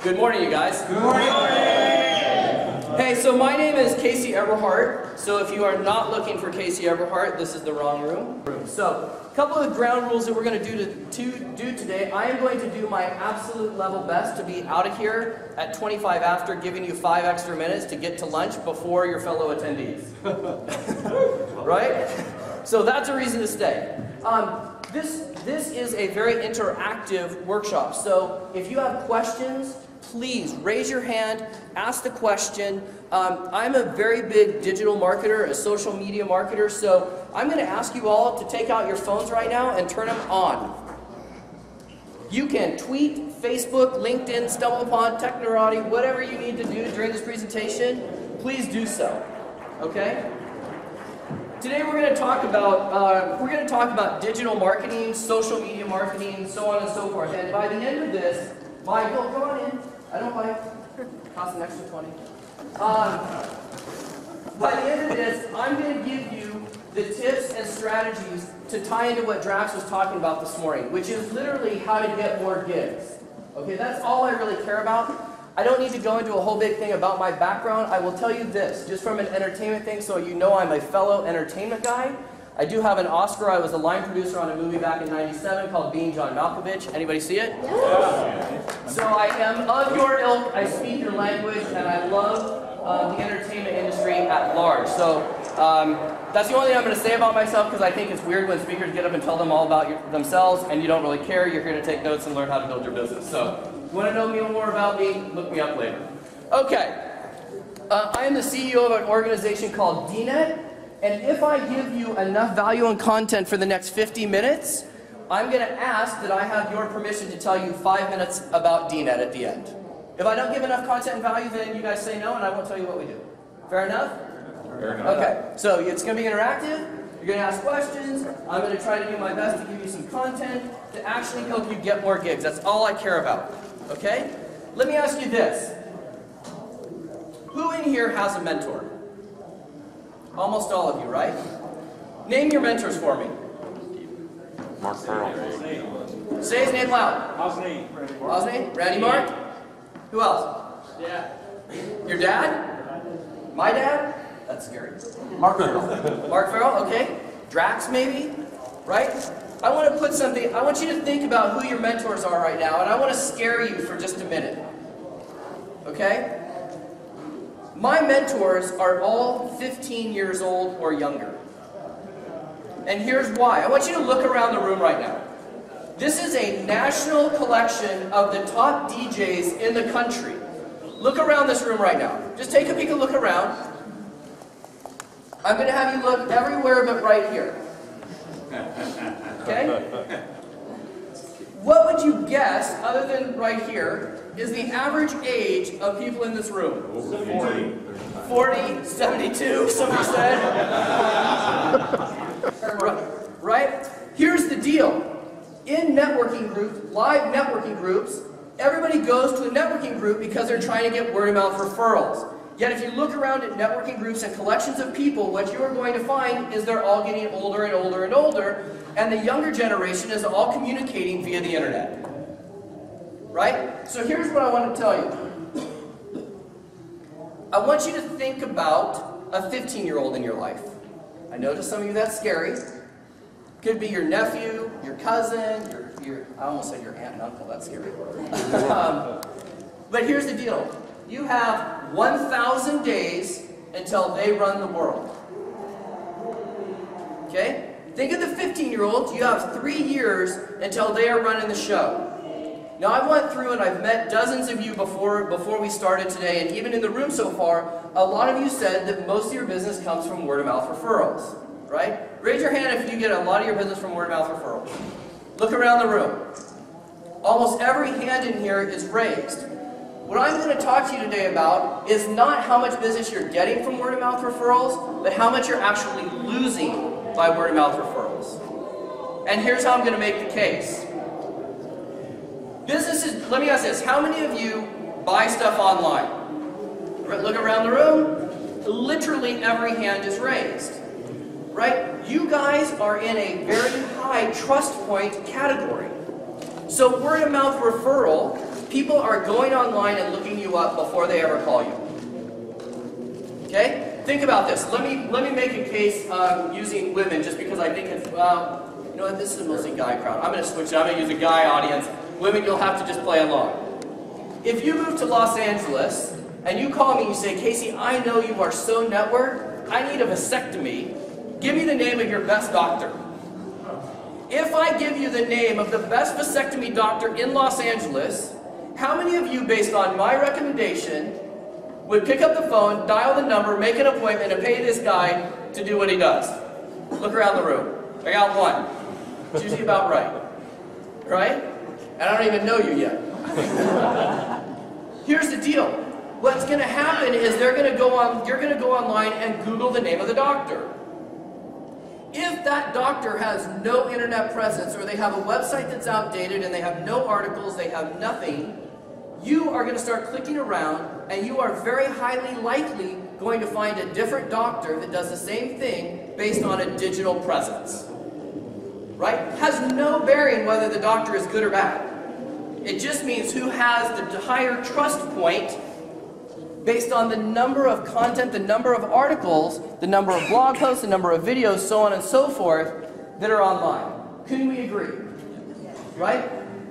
Good morning, you guys. Good morning. Hey, so my name is Casey Eberhart. So if you are not looking for Casey Eberhart, this is the wrong room. So a couple of ground rules that we're going to do today. I am going to do my absolute level best to be out of here at 25 after, giving you 5 extra minutes to get to lunch before your fellow attendees. Right? So that's a reason to stay. This is a very interactive workshop. So if you have questions, please raise your hand, ask the question. I'm a very big digital marketer, a social media marketer, so I'm going to ask you all to take out your phones right now and turn them on. You can tweet, Facebook, LinkedIn, StumbleUpon, Technorati, whatever you need to do during this presentation, please do so. Okay? Today we're going to talk about digital marketing, social media marketing, so on and so forth. And by the end of this, Michael, go on in. I don't like cost an extra 20. By the end of this, I'm going to give you the tips and strategies to tie into what Drax was talking about this morning, which is literally how to get more gigs. Okay, that's all I really care about. I don't need to go into a whole big thing about my background. I will tell you this, just from an entertainment thing, so you know I'm a fellow entertainment guy. I do have an Oscar. I was a line producer on a movie back in '97 called Being John Malkovich. Anybody see it? Yeah. So I am of your ilk. I speak your language, and I love the entertainment industry at large. So that's the only thing I'm going to say about myself, because I think it's weird when speakers get up and tell them all about themselves, and you don't really care. You're here to take notes and learn how to build your business. So if you want to know more about me, look me up later. Okay. I am the CEO of an organization called DNET. And if I give you enough value and content for the next 50 minutes, I'm going to ask that I have your permission to tell you 5 minutes about DNET at the end. If I don't give enough content and value, then you guys say no, and I won't tell you what we do. Fair enough? Fair enough. Okay, so it's going to be interactive. You're going to ask questions. I'm going to try to do my best to give you some content to actually help you get more gigs. That's all I care about. Okay? Let me ask you this. Who in here has a mentor? Almost all of you, right? Name your mentors for me. Mark Farrell. Say his name loud. Osney? Randy Mark? Who else? Yeah. Your dad? My dad? That's scary. Mark Farrell. Mark Farrell, okay. Drax, maybe? Right? I want to put something, I want you to think about who your mentors are right now, and I want to scare you for just a minute. Okay? My mentors are all 15 years old or younger. And here's why. I want you to look around the room right now. This is a national collection of the top DJs in the country. Look around this room right now. Just take a peek and look around. I'm going to have you look everywhere but right here. Okay? What would you guess, other than right here, is the average age of people in this room? 40, 72, somebody said. Right? Here's the deal. In networking groups, live networking groups, everybody goes to a networking group because they're trying to get word-of-mouth referrals. Yet if you look around at networking groups and collections of people, what you are going to find is they're all getting older and older and older, and the younger generation is all communicating via the internet. Right? So here's what I want to tell you. I want you to think about a 15-year-old in your life. I know to some of you that's scary. Could be your nephew, your cousin, I almost said your aunt and uncle, that's scary. But here's the deal. You have 1,000 days until they run the world. Okay? Think of the 15-year-olds. You have 3 years until they are running the show. Now, I went through and I've met dozens of you before we started today, and even in the room so far, a lot of you said that most of your business comes from word-of-mouth referrals, right? Raise your hand if you get a lot of your business from word-of-mouth referrals. Look around the room. Almost every hand in here is raised. What I'm going to talk to you today about is not how much business you're getting from word-of-mouth referrals, but how much you're actually losing by word-of-mouth referrals. And here's how I'm going to make the case. Businesses, let me ask this, how many of you buy stuff online? Look around the room, literally every hand is raised. Right? You guys are in a very high trust point category. So word of mouth referral People are going online and looking you up before they ever call you. Okay? Think about this. Let me make a case using women just because I think it's, well, you know what, this is a mostly guy crowd. I'm going to switch it. I'm going to use a guy audience. Women, you'll have to just play along. If you move to Los Angeles and you call me and you say, Casey, I know you are so networked, I need a vasectomy. Give me the name of your best doctor. If I give you the name of the best vasectomy doctor in Los Angeles, how many of you, based on my recommendation, would pick up the phone, dial the number, make an appointment, and pay this guy to do what he does? Look around the room. I got one. It's usually about right. Right? And I don't even know you yet. Here's the deal. What's going to happen is you're going to go online and Google the name of the doctor. If that doctor has no internet presence, or they have a website that's outdated and they have no articles, they have nothing, you are going to start clicking around and you are very highly likely going to find a different doctor that does the same thing based on a digital presence. Right? Has no bearing whether the doctor is good or bad. It just means who has the higher trust point based on the number of content, the number of articles, the number of blog posts, the number of videos, so on and so forth, that are online. Couldn't we agree? Right?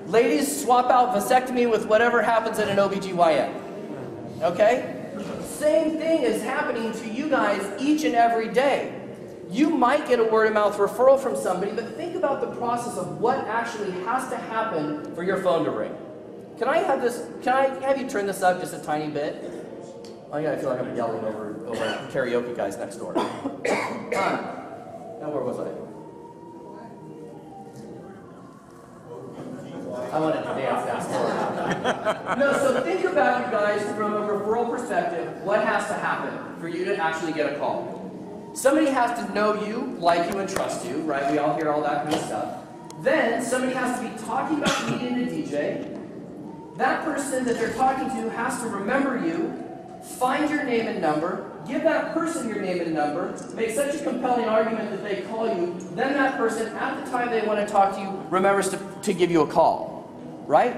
Ladies, swap out vasectomy with whatever happens at an OBGYN. Okay? Same thing is happening to you guys each and every day. You might get a word-of-mouth referral from somebody, but think about the process of what actually has to happen for your phone to ring. Can I have you turn this up just a tiny bit? Oh yeah, I feel like I'm yelling over karaoke guys next door. Now where was I? I wanted to dance next door. No, so think about, you guys, from a referral perspective, what has to happen for you to actually get a call? Somebody has to know you, like you, and trust you, right? We all hear all that kind of stuff. Then somebody has to be talking about meeting a DJ. That person that they're talking to has to remember you, find your name and number, give that person your name and number, make such a compelling argument that they call you, then that person, at the time they want to talk to you, remembers to give you a call, right?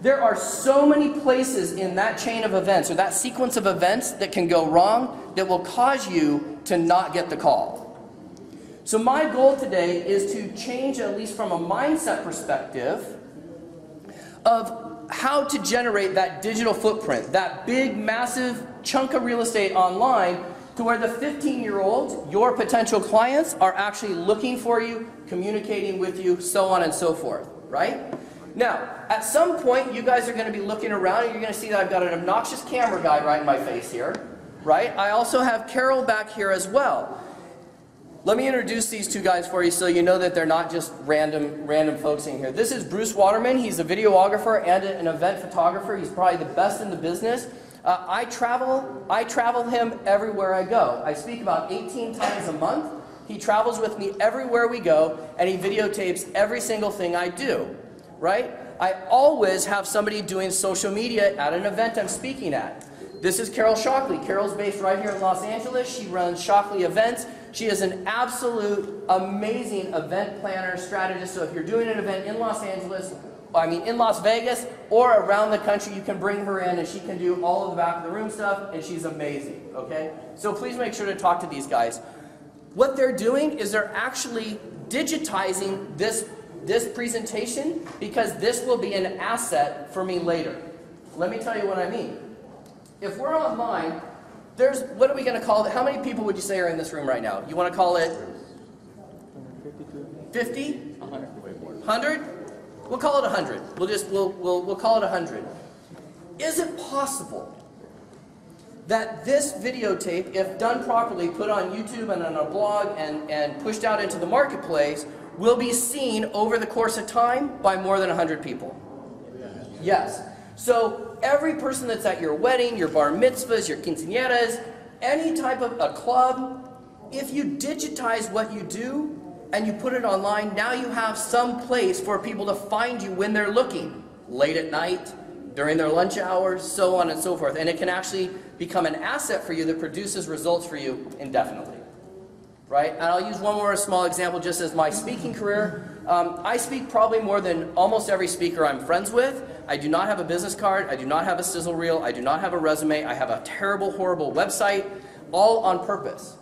There are so many places in that chain of events, or that sequence of events, that can go wrong that will cause you to not get the call. So my goal today is to change, at least from a mindset perspective, of how to generate that digital footprint, that big, massive chunk of real estate online, to where the 15-year-olds, your potential clients, are actually looking for you, communicating with you, so on and so forth, right? Now, at some point, you guys are going to be looking around and you're going to see that I've got an obnoxious camera guy right in my face here, right? I also have Carol back here as well. Let me introduce these two guys for you so you know that they're not just random folks in here. This is Bruce Waterman. He's a videographer and an event photographer. He's probably the best in the business. I travel him everywhere I go. I speak about 18 times a month. He travels with me everywhere we go, and he videotapes every single thing I do, right? I always have somebody doing social media at an event I'm speaking at. This is Carol Shockley. Carol's based right here in Los Angeles. She runs Shockley Events. She is an absolute amazing event planner, strategist. So if you're doing an event in Los Angeles, in Las Vegas, or around the country, you can bring her in and she can do all of the back of the room stuff, and she's amazing, okay? So please make sure to talk to these guys. What they're doing is they're actually digitizing this presentation, because this will be an asset for me later. Let me tell you what I mean. If we're online, what are we going to call it? How many people would you say are in this room right now? You want to call it 50? 100? We'll call it 100. We'll call it 100. Is it possible that this videotape, if done properly, put on YouTube and on a blog and pushed out into the marketplace, will be seen over the course of time by more than 100 people? Yes. So every person that's at your wedding, your bar mitzvahs, your quinceañeras, any type of a club, if you digitize what you do and you put it online, now you have some place for people to find you when they're looking, late at night, during their lunch hours, so on and so forth. And it can actually become an asset for you that produces results for you indefinitely. right? And I'll use one more small example just as my speaking career. I speak probably more than almost every speaker I'm friends with. I do not have a business card. I do not have a sizzle reel. I do not have a resume. I have a terrible, horrible website, all on purpose.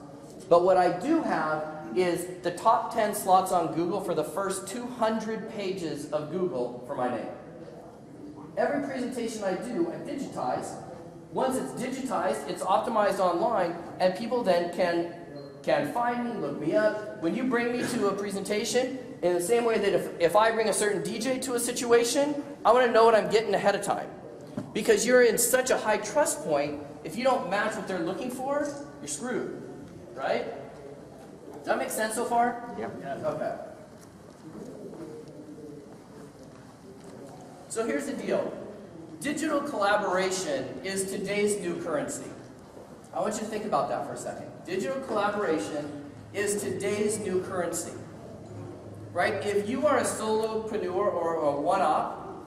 But what I do have is the top 10 slots on Google for the first 200 pages of Google for my name. Every presentation I do, I digitize. Once it's digitized, it's optimized online, and people then can find me, look me up. When you bring me to a presentation, in the same way that if I bring a certain DJ to a situation, I want to know what I'm getting ahead of time. Because you're in such a high trust point, if you don't match what they're looking for, you're screwed, right? Does that make sense so far? Yeah. Okay. So here's the deal. Digital collaboration is today's new currency. I want you to think about that for a second. Digital collaboration is today's new currency. Right? If you are a solopreneur or a one-op,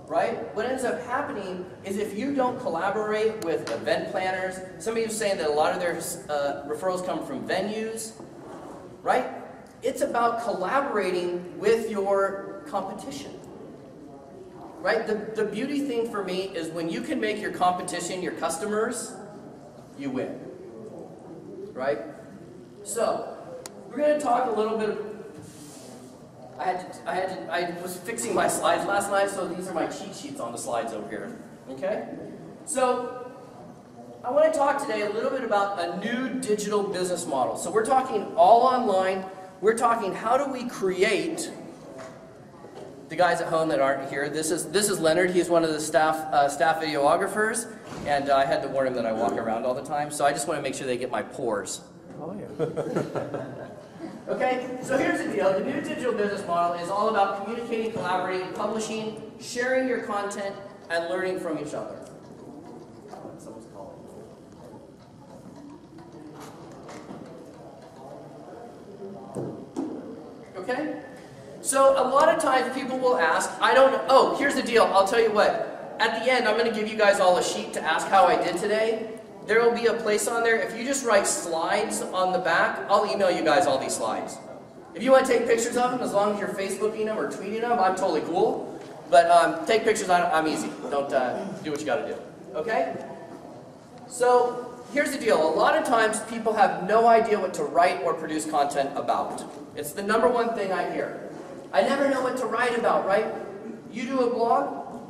right, what ends up happening is if you don't collaborate with event planners, some of you are saying that a lot of their referrals come from venues, right? It's about collaborating with your competition. Right? The beauty thing for me is when you can make your competition your customers, you win. Right? So, we're going to talk a little bit. I was fixing my slides last night, so these are my cheat sheets on the slides over here. Okay? So, I want to talk today a little bit about a new digital business model. So we're talking all online. We're talking how do we create. The guys at home that aren't here, this is Leonard. He's one of the staff videographers, and I had to warn him that I walk around all the time, so I just want to make sure they get my pores. Oh, yeah. Okay, so here's the deal. The new digital business model is all about communicating, collaborating, publishing, sharing your content, and learning from each other. Someone's calling. Okay? So a lot of times people will ask, I don't know, oh, here's the deal, I'll tell you what. At the end, I'm going to give you guys all a sheet to ask how I did today. There will be a place on there, if you just write slides on the back, I'll email you guys all these slides. If you want to take pictures of them, as long as you're Facebooking them or tweeting them, I'm totally cool. But take pictures, I'm easy. Don't do what you got to do. Okay? So here's the deal. A lot of times people have no idea what to write or produce content about. It's the number one thing I hear. I never know what to write about, right? You do a blog?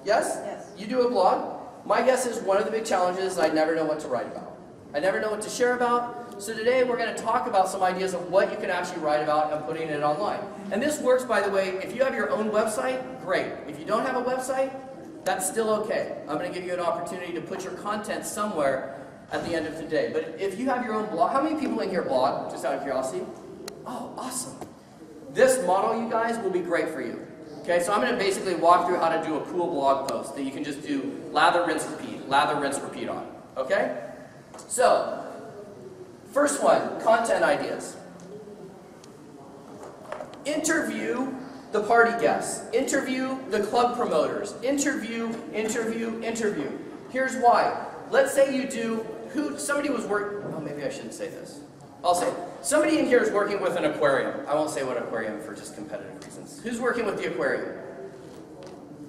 Yes? Yes. You do a blog? My guess is one of the big challenges is I never know what to write about. I never know what to share about. So today we're going to talk about some ideas of what you can actually write about and putting it online. And this works, by the way, if you have your own website, great. If you don't have a website, that's still okay. I'm going to give you an opportunity to put your content somewhere at the end of the day. But if you have your own blog, how many people in here blog, just out of curiosity? Oh, awesome. This model, you guys, will be great for you. Okay, so I'm going to basically walk through how to do a cool blog post that you can just do lather, rinse, repeat on. Okay? So, first one, content ideas. Interview the party guests. Interview the club promoters. Interview. Here's why. Let's say you do, somebody was working, oh, maybe I shouldn't say this. I'll say, somebody in here is working with an aquarium. I won't say what aquarium for just competitive reasons. Who's working with the aquarium?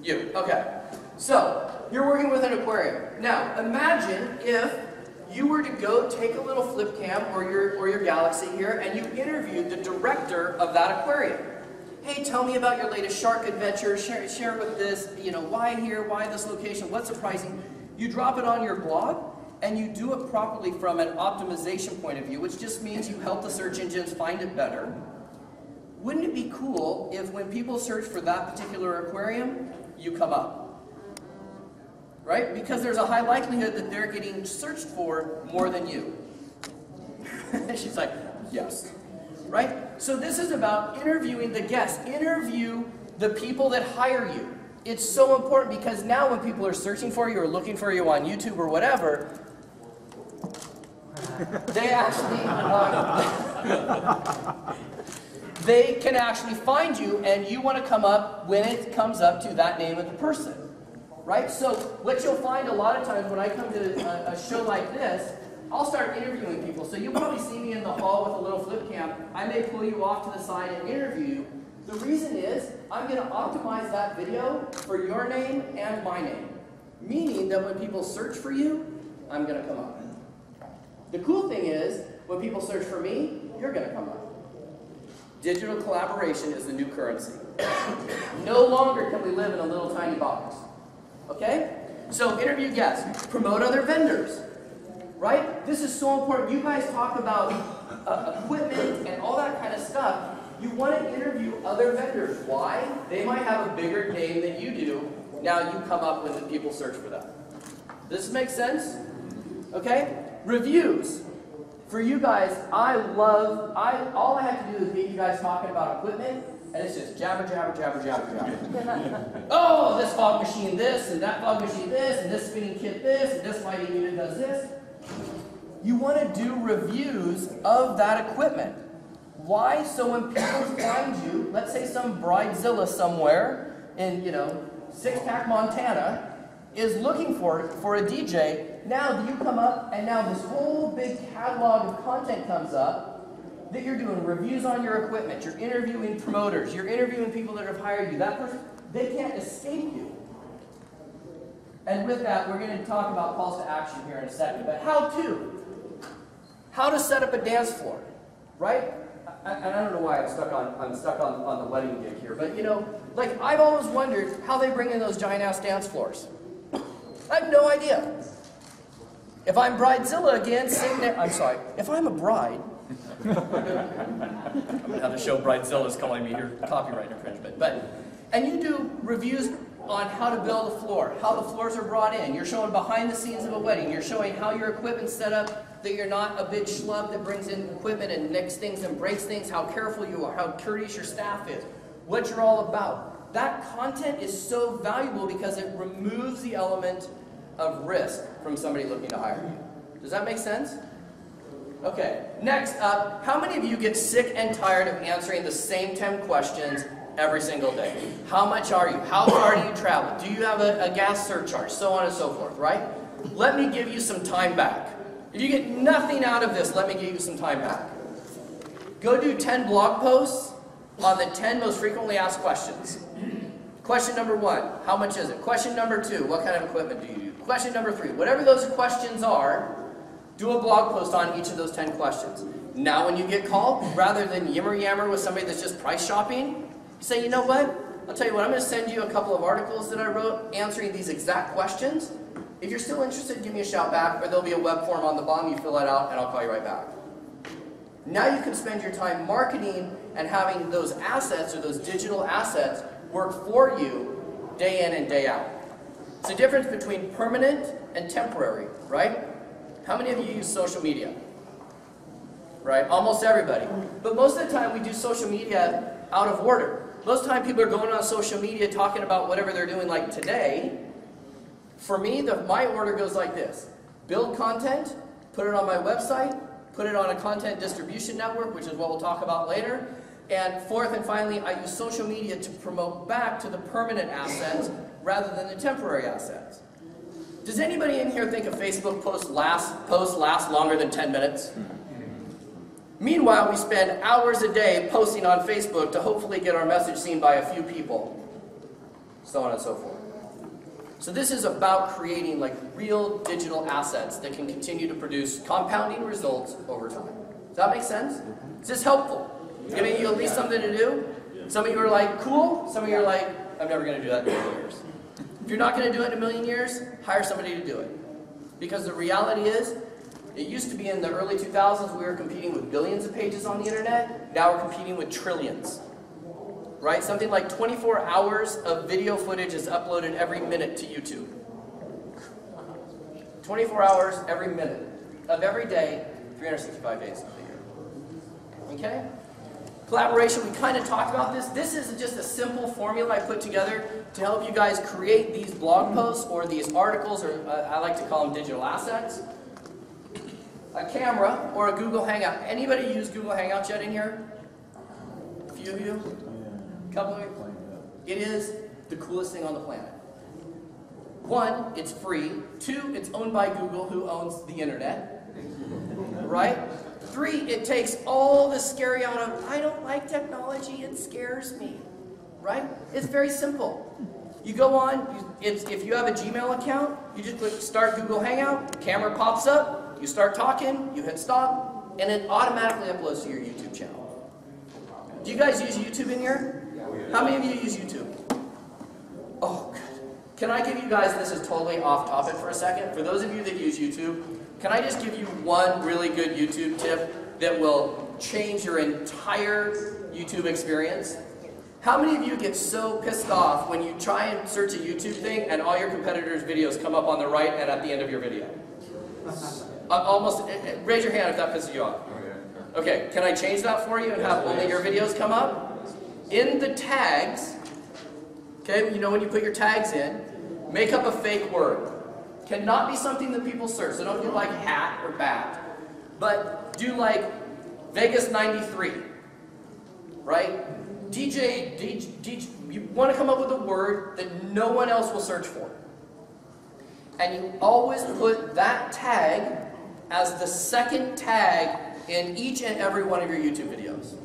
You. Okay. So, you're working with an aquarium. Now, imagine if you were to go take a little flip cam or your Galaxy here and you interviewed the director of that aquarium. Hey, tell me about your latest shark adventure. Share with this, why here, why this location, what's surprising. You drop it on your blog. And you do it properly from an optimization point of view, which just means you help the search engines find it better. Wouldn't it be cool if when people search for that particular aquarium, you come up? Right? Because there's a high likelihood that they're getting searched for more than you. She's like, yes. Right? So this is about interviewing the guests. Interview the people that hire you. It's so important because now when people are searching for you or looking for you on YouTube or whatever, they actually, they can actually find you and you want to come up when it comes up to that name of the person, right? So what you'll find a lot of times when I come to a show like this I'll start interviewing people. So you'll probably see me in the hall with a little flip cam. I may pull you off to the side and interview you. The reason is I'm going to optimize that video for your name and my name. Meaning that when people search for you, I'm going to come up. The cool thing is, when people search for me, you're going to come up. Digital collaboration is the new currency. No longer can we live in a little tiny box. Okay? So interview guests, promote other vendors. Right? This is so important. You guys talk about equipment and all that kind of stuff. You want to interview other vendors. Why? They might have a bigger name than you do. Now you come up when the people search for them. Does this make sense? Okay? Reviews. For you guys, all I have to do is get you guys talking about equipment, and it's just jabber, jabber, jabber, jabber, jabber. Oh, this fog machine this, and that fog machine this, and this spinning kit this, and this lighting unit does this. You want to do reviews of that equipment. Why? So when people find you, let's say some bridezilla somewhere in, Six Pack, Montana, is looking for a DJ, now you come up and now this whole big catalog of content comes up that you're doing reviews on your equipment, you're interviewing promoters, you're interviewing people that have hired you. That person, they can't escape you. And with that, we're going to talk about calls to action here in a second. But how to set up a dance floor, right? And I don't know why I'm stuck on the wedding gig here, but like I've always wondered how they bring in those giant ass dance floors. I have no idea. If I'm Bridezilla again, sitting there, I'm sorry, if I'm a bride, I'm going to have to show Bridezilla's calling me here, copyright infringement. And you do reviews on how to build a floor, how the floors are brought in. You're showing behind the scenes of a wedding. You're showing how your equipment's set up, that you're not a big schlub that brings in equipment and nicks things and breaks things, how careful you are, how courteous your staff is, what you're all about. That content is so valuable because it removes the element of risk from somebody looking to hire you. Does that make sense? Okay, next up, how many of you get sick and tired of answering the same 10 questions every single day? How much are you? How far do you travel? Do you have a gas surcharge? So on and so forth, right? Let me give you some time back. If you get nothing out of this, let me give you some time back. Go do 10 blog posts on the 10 most frequently asked questions. Question number 1, how much is it? Question number 2, what kind of equipment do you use? Question number 3, whatever those questions are, do a blog post on each of those 10 questions. Now when you get called, rather than yammer with somebody that's just price shopping, you say, you know what? I'll tell you what, I'm going to send you a couple of articles that I wrote answering these exact questions. If you're still interested, give me a shout back, or there'll be a web form on the bottom. You fill that out, and I'll call you right back. Now you can spend your time marketing and having those assets, or those digital assets, work for you day in and day out. It's the difference between permanent and temporary, right? How many of you use social media? Right? Almost everybody. But most of the time we do social media out of order. Most of the time people are going on social media talking about whatever they're doing like today. For me, my order goes like this. Build content, put it on my website, put it on a content distribution network, which is what we'll talk about later. And fourth and finally, I use social media to promote back to the permanent assets rather than the temporary assets. Does anybody in here think a Facebook post lasts longer than 10 minutes? Meanwhile, we spend hours a day posting on Facebook to hopefully get our message seen by a few people, so on and so forth. So this is about creating like real digital assets that can continue to produce compounding results over time. Does that make sense? Is this helpful? Giving you at least something to do? Some of you are like, cool. Some of you are like, I'm never going to do that in a million years. If you're not going to do it in a million years, hire somebody to do it. Because the reality is, it used to be in the early 2000s we were competing with billions of pages on the internet. Now we're competing with trillions. Right? Something like 24 hours of video footage is uploaded every minute to YouTube. 24 hours every minute of every day, 365 days of the year. Okay? Collaboration, we kind of talked about this. This is just a simple formula I put together to help you guys create these blog posts or these articles, or I like to call them digital assets. A camera or a Google Hangout. Anybody use Google Hangouts yet in here? A few of you? A couple of you? It is the coolest thing on the planet. 1, it's free. 2, it's owned by Google, who owns the internet. Right? 3, it takes all the scary out of, I don't like technology, it scares me. Right? It's very simple. You go on, if you have a Gmail account, you just click Start Google Hangout, camera pops up, you start talking, you hit stop, and it automatically uploads to your YouTube channel. Do you guys use YouTube in here? How many of you use YouTube? Oh, good. Can I give you guys, this is totally off topic for a second. For those of you that use YouTube, can I just give you one really good YouTube tip that will change your entire YouTube experience? How many of you get so pissed off when you try and search a YouTube thing and all your competitors' videos come up on the right and at the end of your video? Raise your hand if that pisses you off. Okay, can I change that for you and have only your videos come up? In the tags, okay, you know when you put your tags in, make up a fake word. Cannot be something that people search, so don't do like hat or bat, but do like Vegas 93, right? DJ, you want to come up with a word that no one else will search for. And you always put that tag as the second tag in each and every one of your YouTube videos.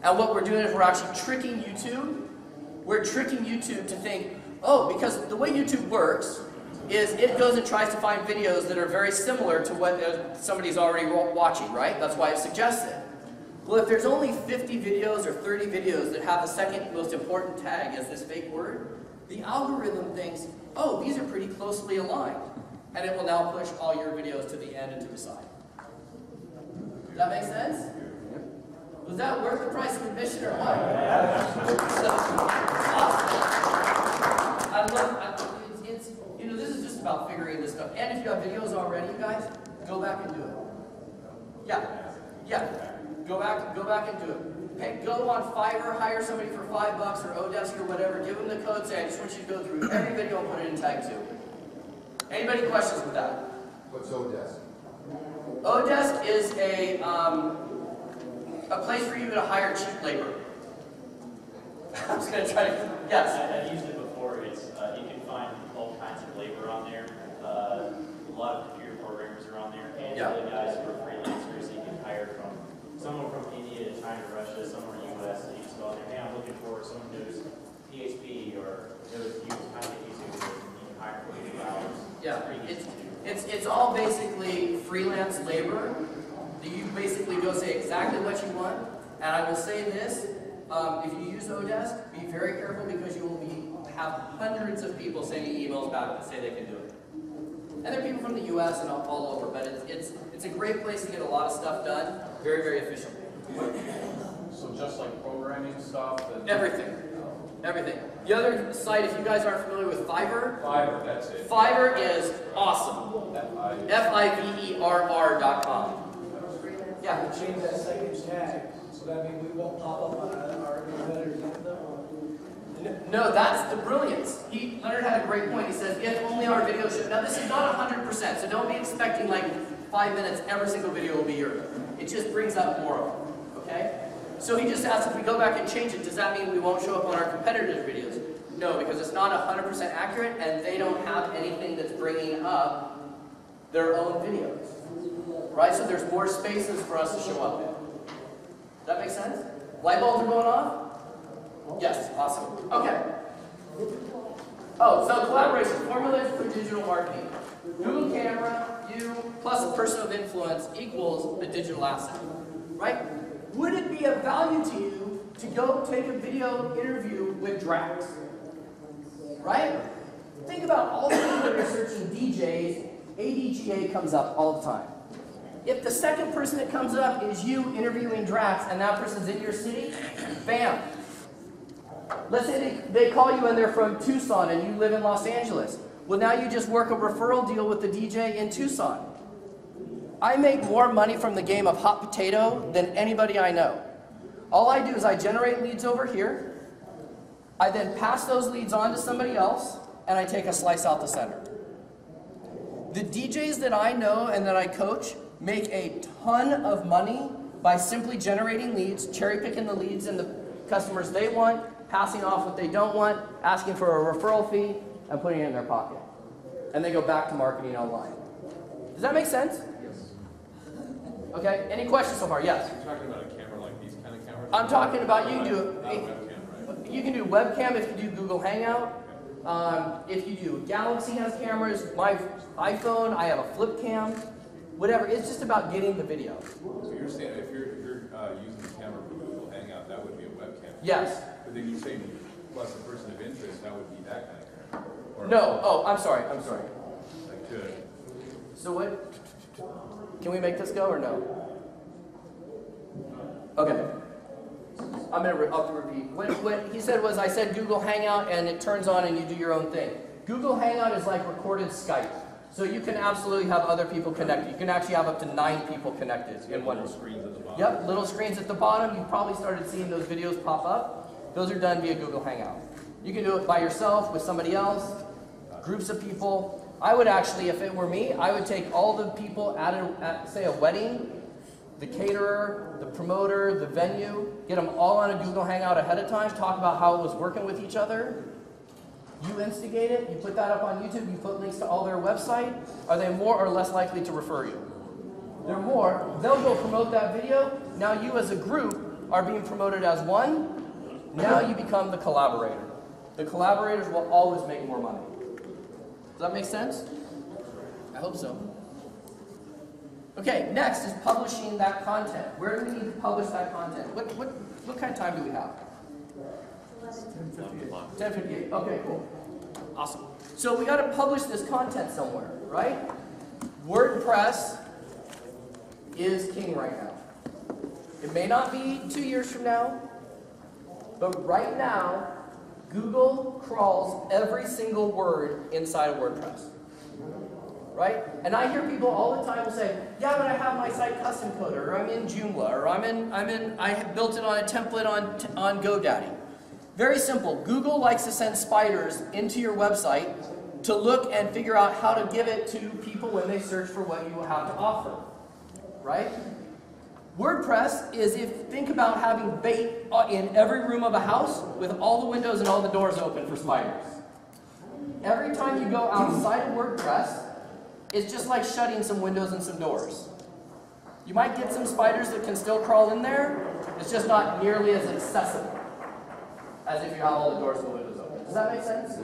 And what we're doing is we're actually tricking YouTube. We're tricking YouTube to think, oh, because the way YouTube works is it goes and tries to find videos that are very similar to what somebody's already watching, right? That's why it suggests it. Well, if there's only 50 videos or 30 videos that have the second most important tag as this fake word, the algorithm thinks, oh, these are pretty closely aligned. And it will now push all your videos to the end and to the side. Does that make sense? Was that worth the price of admission or what? Awesome. I love it's you know, this is just about figuring this stuff. And if you have videos already, you guys, go back and do it. Yeah. Go back and do it. Hey, go on Fiverr, hire somebody for $5 or Odesk or whatever, give them the code, say, I just want you to go through every video and put it in tag 2. Anybody questions with that? What's Odesk? Odesk is a place for you to hire cheap labor. I'm just going to try to, yes? I've used it before. It's you can find all kinds of labor on there. A lot of computer programmers are on there, and other guys who are freelancers you can hire from. Someone from India, China, Russia, someone from the US, and you just go out there, hey, I'm looking for someone who's PHP or knows how to get YouTube, and you can hire for a few hours. Yeah, it's all basically freelance labor. You basically go say exactly what you want, and I will say this, if you use Odesk, be very careful because you will have hundreds of people sending emails back to say they can do it. And there are people from the US and all over, but it's a great place to get a lot of stuff done very, very efficiently. So just like programming stuff? Everything. Everything. The other site, if you guys aren't familiar with Fiverr. Fiverr, that's it. Fiverr is awesome. Fiverr.com. Yeah. Change that second tag, so that means we won't pop up on our competitors' info. No, that's the brilliance. Leonard had a great point. He says, if only our video should. Now, this is not 100%, so don't be expecting like 5 minutes, every single video will be yours. It just brings up more of them, okay? So he just asked if we go back and change it, does that mean we won't show up on our competitors' videos? No, because it's not 100% accurate, and they don't have anything that's bringing up their own videos, right? So there's more spaces for us to show up in. Does that make sense? Light bulbs are going off? Yes, awesome. Okay. Oh, so collaboration, formulas for digital marketing. Google camera, you, plus a person of influence equals a digital asset, right? Would it be of value to you to go take a video interview with Drax? Right? Think about all the people that are searching DJs, ADGA comes up all the time. If the second person that comes up is you interviewing Drax and that person's in your city, bam. Let's say they call you and they're from Tucson and you live in Los Angeles. Well, now you just work a referral deal with the DJ in Tucson. I make more money from the game of hot potato than anybody I know. All I do is I generate leads over here. I then pass those leads on to somebody else, and I take a slice out the center. The DJs that I know and that I coach make a ton of money by simply generating leads, cherry picking the leads and the customers they want, passing off what they don't want, asking for a referral fee, and putting it in their pocket. And they go back to marketing online. Does that make sense? Yes. Okay, any questions so far? Yes? You're talking about a camera like these kind of cameras? I'm talking about you can do Not a webcam, right? you can do webcam if you do Google Hangout. If you do, Galaxy has cameras. My iPhone, I have a flip cam. Whatever. It's just about getting the video. So you're saying if you're using the camera for Google Hangout, that would be a webcam? Yes. But then you say plus a person of interest, that would be that kind of camera? Or No. Oh, I'm sorry. I'm sorry. Like good. So what? Can we make this go or no? Okay. I'll have to repeat. What he said was, I said Google Hangout and it turns on and you do your own thing. Google Hangout is like recorded Skype. So you can absolutely have other people connected. You can actually have up to 9 people connected in one room. Screens at the bottom. Yep, little screens at the bottom. You probably started seeing those videos pop up. Those are done via Google Hangout. You can do it by yourself, with somebody else, groups of people. I would actually, if it were me, I would take all the people at say, a wedding, the caterer, the promoter, the venue, get them all on a Google Hangout ahead of time, talk about how it was working with each other. You instigate it, you put that up on YouTube, you put links to all their website. Are they more or less likely to refer you? They're more. They'll go promote that video. Now you as a group are being promoted as one. Now you become the collaborator. The collaborators will always make more money. Does that make sense? I hope so. Okay, next is publishing that content. Where do we need to publish that content? What kind of time do we have? 10:58. Okay, cool. Awesome. So we got to publish this content somewhere, right? WordPress is king right now. It may not be 2 years from now, but right now, Google crawls every single word inside of WordPress. Right? And I hear people all the time will say, yeah, but I have my site custom coded, or I'm in Joomla, or I have built it on a template on GoDaddy. Very simple. Google likes to send spiders into your website to look and figure out how to give it to people when they search for what you have to offer. Right? WordPress is, think about having bait in every room of a house with all the windows and all the doors open for spiders. Every time you go outside of WordPress, it's just like shutting some windows and some doors. You might get some spiders that can still crawl in there. It's just not nearly as accessible as if you have all the doors and windows open. Does that make sense?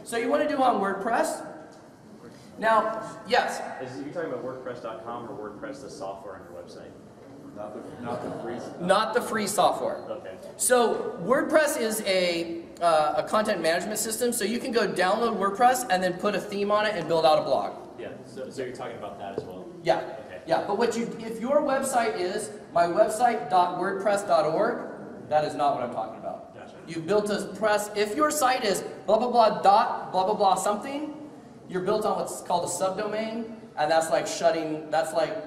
So you want to do on WordPress. Now, yes? You're talking about WordPress.com or WordPress, the software on your website? Not the free stuff. Not the free software. Okay. So WordPress is a content management system, so you can go download WordPress and then put a theme on it and build out a blog. Yeah, so you're talking about that as well? Yeah. Okay. Yeah, but if your website is mywebsite.wordpress.org, that is not what I'm talking about. Gotcha. You built a press, if your site is blah blah blah dot blah blah blah something, you're built on what's called a subdomain, and that's like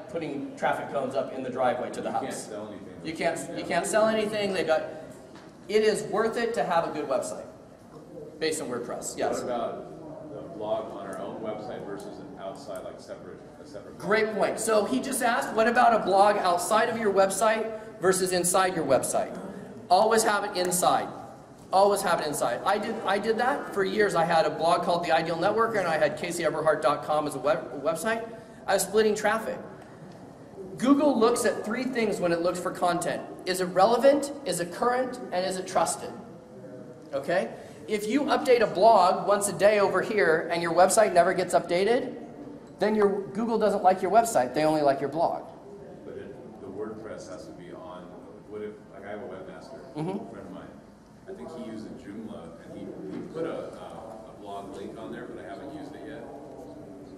putting traffic cones up in the driveway to the house. You can't sell anything. You can't sell anything. It is worth it to have a good website based on WordPress. Yes. What about the blog on our own website versus an outside, like a separate blog? Great point. So he just asked, what about a blog outside of your website versus inside your website? Always have it inside. Always have it inside. I did that for years. I had a blog called The Ideal Networker, and I had CaseyEberhart.com as a website. I was splitting traffic. Google looks at 3 things when it looks for content. Is it relevant? Is it current? And is it trusted? Okay? If you update a blog once a day over here and your website never gets updated, then Google doesn't like your website. They only like your blog. But the WordPress has to be on. What if, like, I have a webmaster, a friend of mine. I think he used a Joomla, and he put a blog link on there, but I haven't used it yet.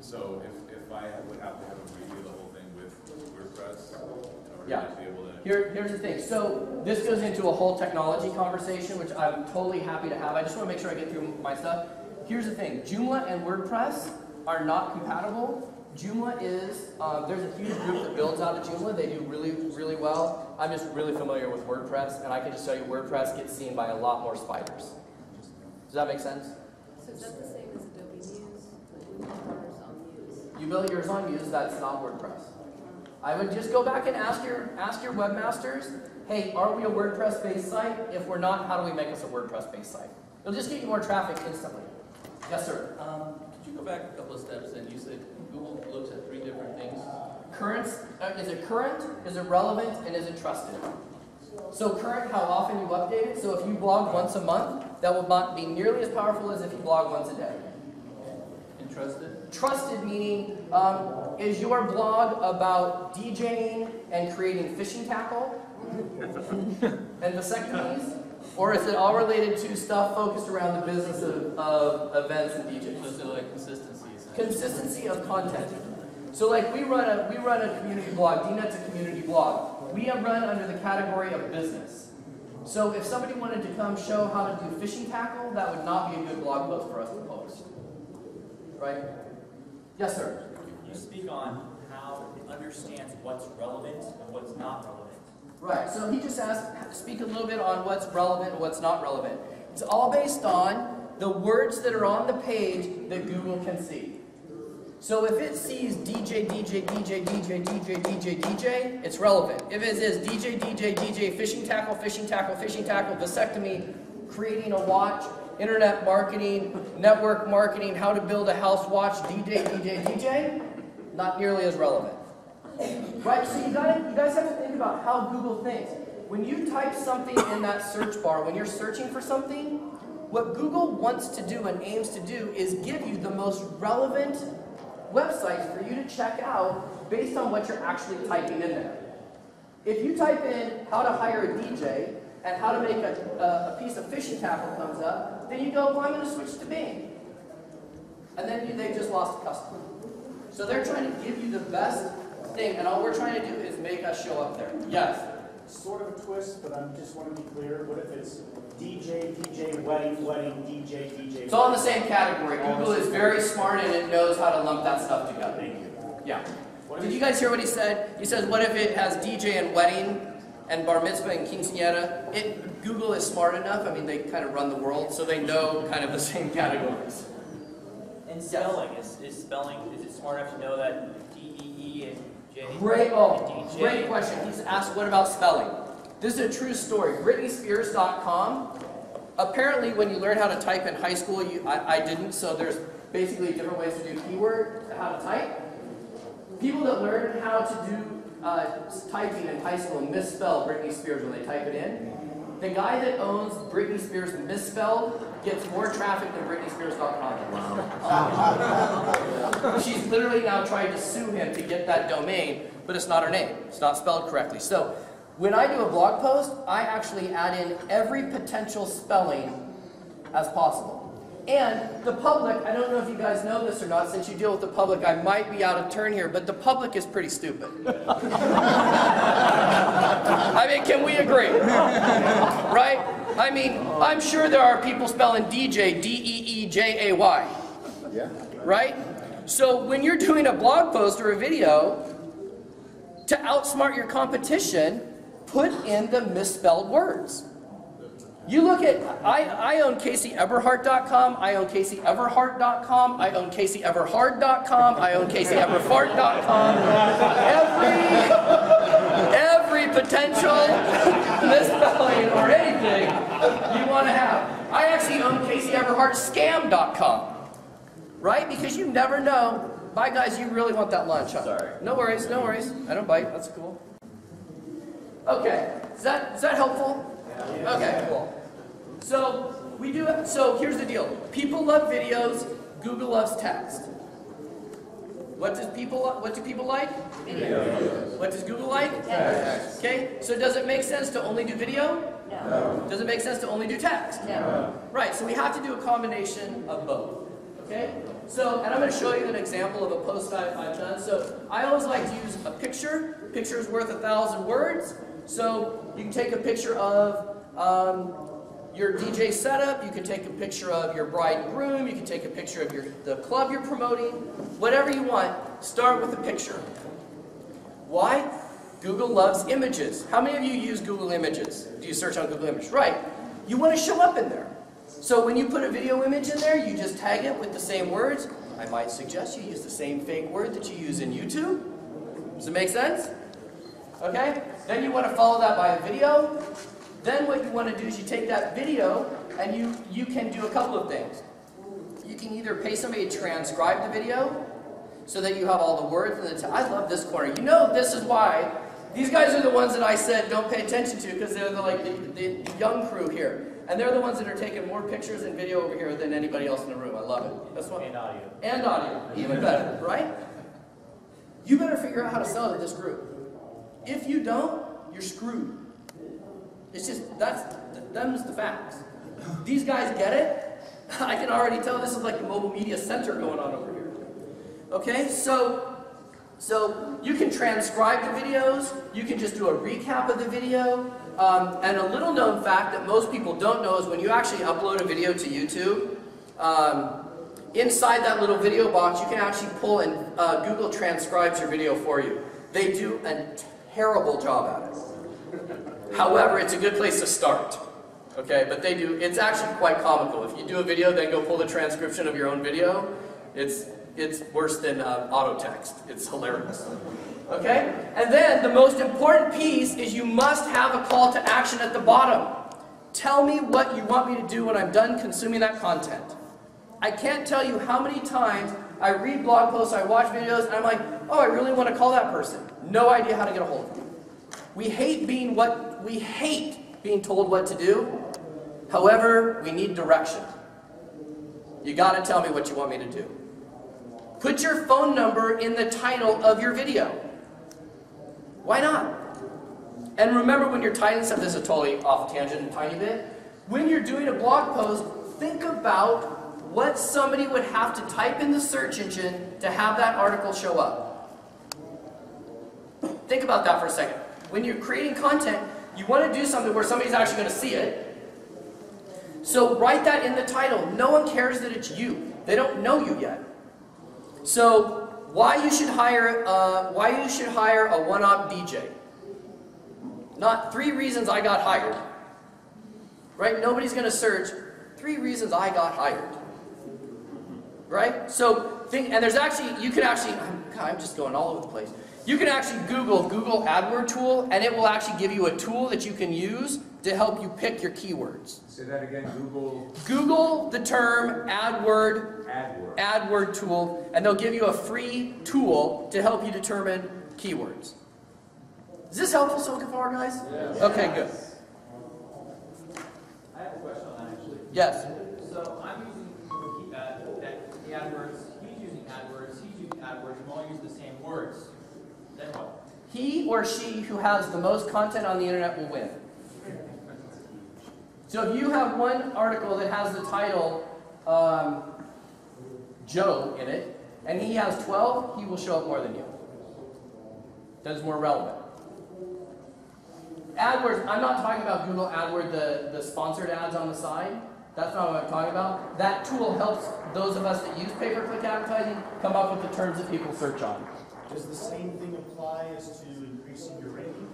So if I would have to have him review the whole thing with WordPress, or Yeah. to be able to. Here's the thing. So this goes into a whole technology conversation, which I'm totally happy to have. I just want to make sure I get through my stuff. Here's the thing. Joomla and WordPress are not compatible. Joomla is, there's a huge group that builds out of Joomla. They do really, really well. I'm just really familiar with WordPress, and I can just tell you WordPress gets seen by a lot more spiders. Does that make sense? So is that the same as Adobe Muse? Like we build ours on Muse? You build yours on Muse, that's not WordPress. I would just go back and ask your webmasters, hey, are we a WordPress-based site? If we're not, how do we make us a WordPress-based site? It'll just get you more traffic instantly. Yes, sir. Could you go back a couple of steps and you said Google looks at 3 different things? is it current, is it relevant, and is it trusted? So current, how often you update it. So if you blog once a month, that will not be nearly as powerful as if you blog once a day. And trusted? Trusted meaning, is your blog about DJing and creating fishing tackle and vasectomies? Or is it all related to stuff focused around the business of events and DJs? So like consistency. Consistency of content. So like we run a community blog. DNet's a community blog. We run under the category of business. So if somebody wanted to come show how to do fishing tackle, that would not be a good blog post for us to post. Right? Yes, sir. You speak on how it understands what's relevant and what's not relevant. Right, so he just asked, speak a little bit on what's relevant and what's not relevant. It's all based on the words that are on the page that Google can see. So if it sees DJ, DJ, DJ, DJ, DJ, DJ, DJ, it's relevant. If it says DJ, DJ, DJ, fishing tackle, fishing tackle, fishing tackle, vasectomy, creating a watch, internet marketing, network marketing, how to build a house watch, DJ, DJ, DJ, not nearly as relevant. Right, so you guys have to think about how Google thinks. When you type something in that search bar, when you're searching for something, what Google wants to do and aims to do is give you the most relevant websites for you to check out based on what you're actually typing in there. If you type in how to hire a DJ and how to make a piece of fishing tackle comes up, then you go, well, I'm going to switch to Bing. And then they just lost a customer. So they're trying to give you the best thing, and all we're trying to do is make us show up there. Yes? Sort of a twist, but I just want to be clear. What if it's DJ, DJ, wedding, wedding, DJ, DJ? It's all in the same category. Google is very smart and it knows how to lump that stuff together. Thank you. Yeah. Did you guys hear what he said? He says, what if it has DJ and wedding and bar mitzvah and quinceañera? Google is smart enough. I mean, they kind of run the world, so they know kind of the same categories. And spelling, is it smart enough to know that D-E-E and J Great, and DJ? Great question. He's asked, what about spelling? This is a true story. BritneySpears.com. Apparently, when you learn how to type in high school, I didn't, so there's basically different ways to do keyword, how to type. People that learn how to do typing in high school misspell Britney Spears when they type it in. The guy that owns Britney Spears misspelled gets more traffic than BritneySpears.com. Wow. She's literally now trying to sue him to get that domain, but it's not her name. It's not spelled correctly. So when I do a blog post, I actually add in every potential spelling as possible. And the public, I don't know if you guys know this or not, since you deal with the public, I might be out of turn here, but the public is pretty stupid. I mean, can we agree? Right? I mean, I'm sure there are people spelling DJ, D-E-E-J-A-Y. Yeah. Right? So when you're doing a blog post or a video, to outsmart your competition, put in the misspelled words. You look at, I own CaseyEberhart.com, I own CaseyEverhart.com, I own CaseyEverhard.com, I own CaseyEverfart.com. Every potential misspelling or anything you want to have. I actually own CaseyEverhartScam.com. Right? Because you never know. Bye guys, you really want that lunch, huh? Sorry. No worries, no worries. I don't bite, that's cool. Okay, is that helpful? Okay, cool. So so here's the deal. People love videos, Google loves text. What do people like? Videos. What does Google like? Text. Okay, so does it make sense to only do video? No. Does it make sense to only do text? No. Right, so we have to do a combination of both. Okay? So, and I'm going to show you an example of a post I've done. So I always like to use a picture. Picture is worth 1,000 words. So you can take a picture of your DJ setup, you can take a picture of your bride and groom, you can take a picture of the club you're promoting, whatever you want, start with a picture. Why? Google loves images. How many of you use Google Images? Do you search on Google Images? Right. You want to show up in there. So when you put a video image in there, you just tag it with the same words. I might suggest you use the same fake word that you use in YouTube. Does it make sense? Okay? Then you want to follow that by a video. Then what you want to do is you take that video and you can do a couple of things. You can either pay somebody to transcribe the video. so that you have all the words and the I love this corner. You know, this is why these guys are the ones that I said don't pay attention to, because they're the young crew here. And they're the ones that are taking more pictures and video over here than anybody else in the room. I love it. That's what, And audio. and audio. Even better, right? You better figure out how to sell to this group. If you don't, you're screwed. It's just, them's the facts. These guys get it. I can already tell this is like the mobile media center going on over here. Okay, so you can transcribe the videos, you can just do a recap of the video, and a little known fact that most people don't know is when you actually upload a video to YouTube, inside that little video box you can actually pull and Google transcribes your video for you. They do a terrible job at it. However, it's a good place to start. Okay, but they do, it's actually quite comical. If you do a video, then go pull the transcription of your own video, it's worse than auto text. It's hilarious. Okay? And then the most important piece is you must have a call to action at the bottom. Tell me what you want me to do when I'm done consuming that content. I can't tell you how many times I read blog posts, I watch videos, and I'm like, oh, I really want to call that person. No idea how to get a hold of them. We hate being told what to do. However, we need direction. You got to tell me what you want me to do. Put your phone number in the title of your video. Why not? And remember, when you're titling stuff, this is totally off tangent a tiny bit. When you're doing a blog post, think about what somebody would have to type in the search engine to have that article show up. Think about that for a second. When you're creating content, you want to do something where somebody's actually going to see it. So write that in the title. No one cares that it's you. They don't know you yet. So why you should hire a one-op DJ? Not 3 reasons I got hired. Right? Nobody's going to search 3 reasons I got hired. Right? So think, and there's actually, you can actually, I'm just going all over the place. You can actually Google AdWord tool, and it will actually give you a tool that you can use to help you pick your keywords. Say that again, Google. Google the term AdWord tool, and they'll give you a free tool to help you determine keywords. Is this helpful so far, guys? Yes. Okay, good. I have a question on that, actually. Yes. So I'm using the AdWords, he's using AdWords, we all use the same words. Then what? He or she who has the most content on the internet will win. So if you have one article that has the title Joe in it, and he has 12, he will show up more than you. That is more relevant. AdWords, I'm not talking about Google AdWord, the sponsored ads on the side. That's not what I'm talking about. That tool helps those of us that use pay-per-click advertising come up with the terms that people search on. Does the same thing apply as to increasing your ranking?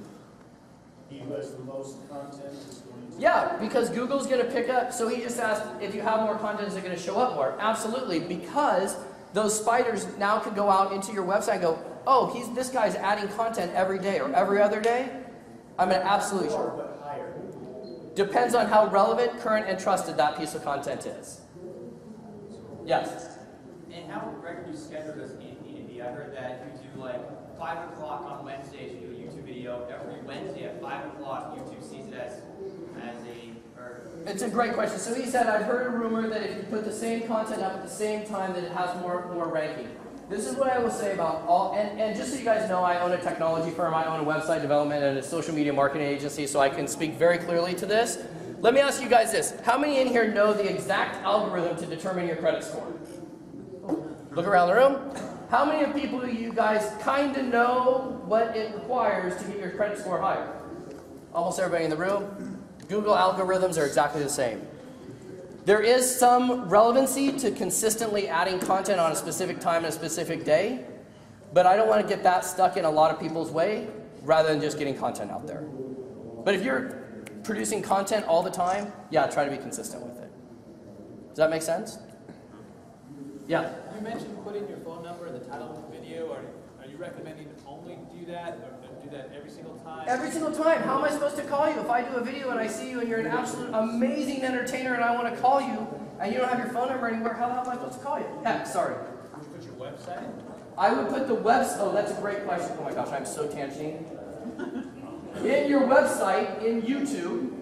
He who has the most content is going to... Yeah, because Google's going to pick up, so he just asked, if you have more content, is it going to show up more? Absolutely, because those spiders now can go out into your website and go, oh, this guy's adding content every day or every other day. I'm absolutely sure. But higher. Depends on how relevant, current, and trusted that piece of content is. Yes? And how regularly scheduled does it need to be? I heard that you do like 5 o'clock on Wednesdays, you do a YouTube video. Every Wednesday at 5 o'clock, YouTube sees it as It's a great question. So he said, I've heard a rumor that if you put the same content up at the same time, that it has more ranking. This is what I will say about all, and just so you guys know, I own a technology firm, I own a website development and a social media marketing agency, so I can speak very clearly to this. Let me ask you guys this. How many in here know the exact algorithm to determine your credit score? Look around the room. How many of people do you guys kind of know what it requires to get your credit score higher? Almost everybody in the room. Google algorithms are exactly the same. There is some relevancy to consistently adding content on a specific time and a specific day, but I don't want to get that stuck in a lot of people's way rather than just getting content out there. But if you're producing content all the time, yeah, try to be consistent with it. Does that make sense? Yeah? You mentioned putting your phone number in the title of the video. Are you recommending to only do that, or do that every single time? Every single time. How am I supposed to call you? If I do a video and I see you and you're an absolute amazing entertainer and I want to call you and you don't have your phone number anywhere, how am I supposed to call you? Heck, sorry. Put your website? I would put the website, oh, that's a great question. Oh my gosh, I'm so tangenting. In your website, in YouTube,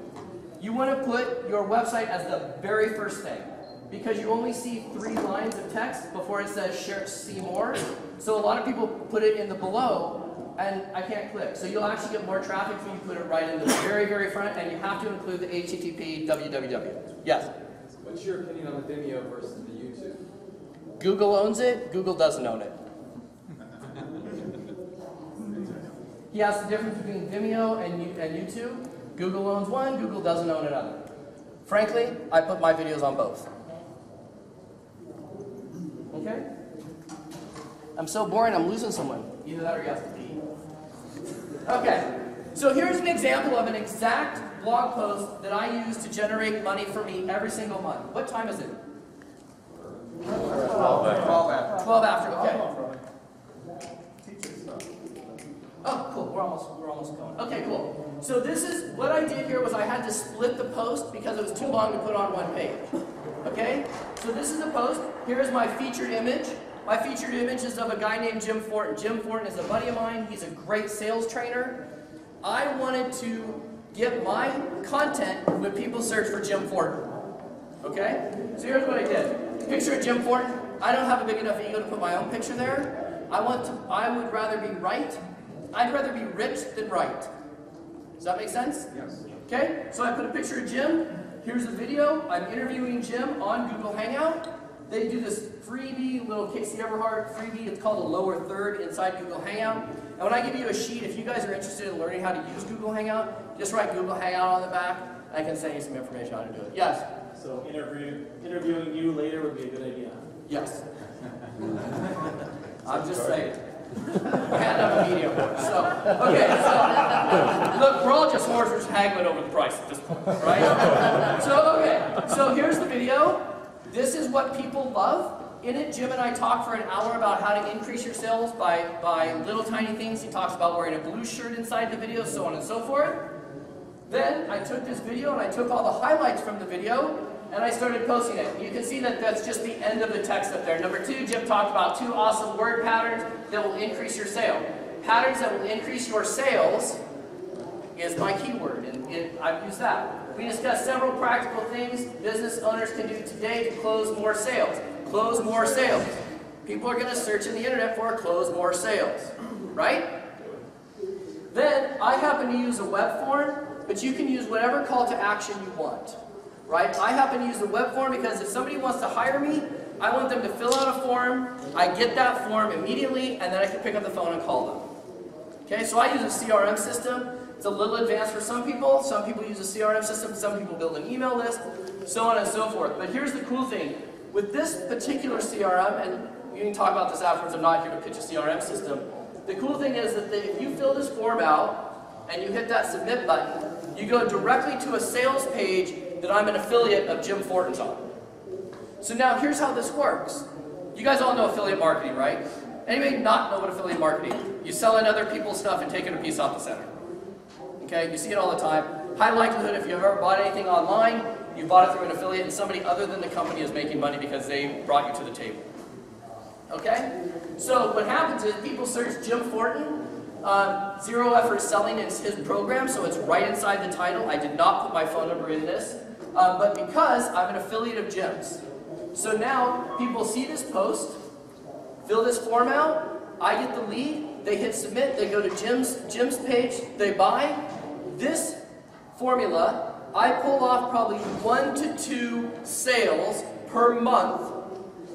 you want to put your website as the very first thing, because you only see 3 lines of text before it says share, see more. So a lot of people put it in the below, and I can't click. So you'll actually get more traffic when you put it right in the very, very front, and you have to include the HTTP www. Yes? What's your opinion on the Vimeo versus the YouTube? Google owns it, Google doesn't own it. He has the difference between Vimeo and YouTube. Google owns one, Google doesn't own another. Frankly, I put my videos on both. Okay? I'm so boring, I'm losing someone. Either that or you have to pee. Okay, so here's an example of an exact blog post that I use to generate money for me every single month. What time is it? 12 after, okay. Oh, cool, we're almost going. Okay, cool. So this is, what I did here was I had to split the post because it was too long to put on one page. Okay? So this is a post. Here is my featured image. My featured image is of a guy named Jim Fortin. Jim Fortin is a buddy of mine. He's a great sales trainer. I wanted to get my content when people search for Jim Fortin. Okay? So here's what I did. Picture of Jim Fortin. I don't have a big enough ego to put my own picture there. I would rather be right. I'd rather be rich than right. Does that make sense? Yes. Okay, so I put a picture of Jim. Here's a video. I'm interviewing Jim on Google Hangout. They do this freebie, little Casey Eberhart freebie. It's called a lower third inside Google Hangout. And when I give you a sheet, if you guys are interested in learning how to use Google Hangout, just write Google Hangout on the back. I can send you some information on how to do it. Yes? So interviewing you later would be a good idea. Yes. I'm just saying. Hand up a medium. So, okay, so, look, we're all just whores, we're just haggling over the price at this point, right? So, okay, so here's the video. This is what people love. In it, Jim and I talk for an hour about how to increase your sales by little tiny things. He talks about wearing a blue shirt inside the video, so on and so forth. Then I took this video and I took all the highlights from the video and I started posting it. You can see that that's just the end of the text up there. Number 2, Jim talked about 2 awesome word patterns that will increase your sale. Patterns that will increase your sales is my keyword, and I've used that. We discussed several practical things business owners can do today to close more sales. Close more sales. People are going to search in the internet for close more sales, right? Then I happen to use a web form, but you can use whatever call to action you want. Right? I happen to use the web form because if somebody wants to hire me, I want them to fill out a form, I get that form immediately, and then I can pick up the phone and call them. Okay, so I use a CRM system. It's a little advanced for some people. Some people use a CRM system. Some people build an email list, so on and so forth. But here's the cool thing. With this particular CRM, and you can talk about this afterwards, I'm not here to pitch a CRM system. The cool thing is that if you fill this form out and you hit that submit button, you go directly to a sales page that I'm an affiliate of Jim Fortin's on. So now here's how this works. You guys all know affiliate marketing, right? Anybody not know what affiliate marketing is? You sell in other people's stuff and taking a piece off the center. Okay, you see it all the time. High likelihood if you've ever bought anything online, you bought it through an affiliate and somebody other than the company is making money because they brought you to the table. Okay? So what happens is people search Jim Fortin. Zero effort selling is his program, so it's right inside the title. I did not put my phone number in this, but because I'm an affiliate of Jim's. So now people see this post, fill this form out, I get the lead, they hit submit, they go to Jim's page, they buy. This formula, I pull off probably 1 to 2 sales per month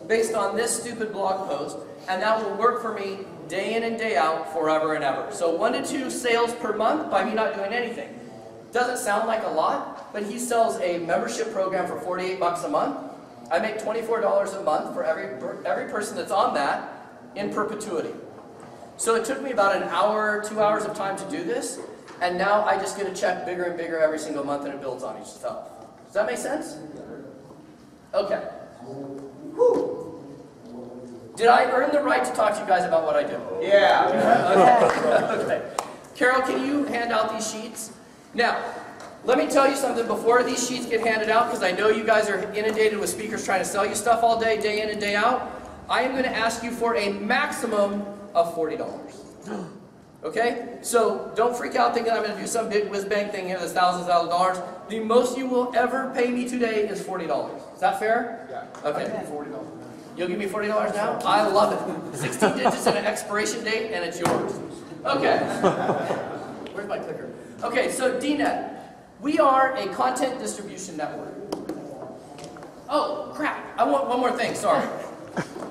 based on this stupid blog post, and that will work for me day in and day out, forever and ever. So 1 to 2 sales per month by me not doing anything. Doesn't sound like a lot, but he sells a membership program for $48 a month. I make $24 a month for every person that's on that in perpetuity. So it took me about an hour, 2 hours of time to do this, and now I just get a check bigger and bigger every single month and it builds on itself. Does that make sense? Okay. Whew. Did I earn the right to talk to you guys about what I do? Yeah. Okay. Okay. Carol, can you hand out these sheets? Now, let me tell you something before these sheets get handed out, because I know you guys are inundated with speakers trying to sell you stuff all day, day in and day out. I am going to ask you for a maximum of $40. Okay? So don't freak out thinking I'm going to do some big whiz bang thing here that's thousands of dollars. The most you will ever pay me today is $40. Is that fair? Yeah. Okay. $40. You'll give me $40 now? I love it. 16 digits and an expiration date, and it's yours. Okay. Where's my clicker? Okay, so DNet. We are a content distribution network. Oh, crap. I want one more thing. Sorry.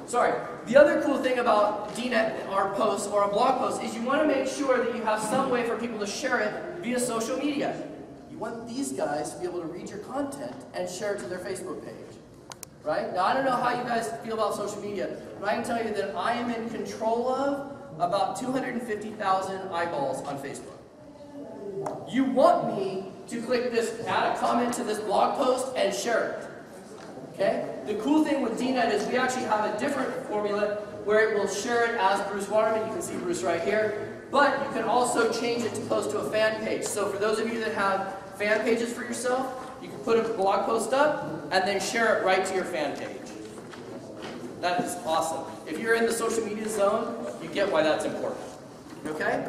Sorry. The other cool thing about DNet, our posts, or a blog post, is you want to make sure that you have some way for people to share it via social media. You want these guys to be able to read your content and share it to their Facebook page. Right? Now, I don't know how you guys feel about social media, but I can tell you that I am in control of about 250,000 eyeballs on Facebook. You want me to click this, add a comment to this blog post, and share it. Okay? The cool thing with DNet is we actually have a different formula where it will share it as Bruce Waterman. You can see Bruce right here. But you can also change it to post to a fan page. So for those of you that have fan pages for yourself, you can put a blog post up and then share it right to your fan page. That is awesome. If you're in the social media zone, you get why that's important. Okay?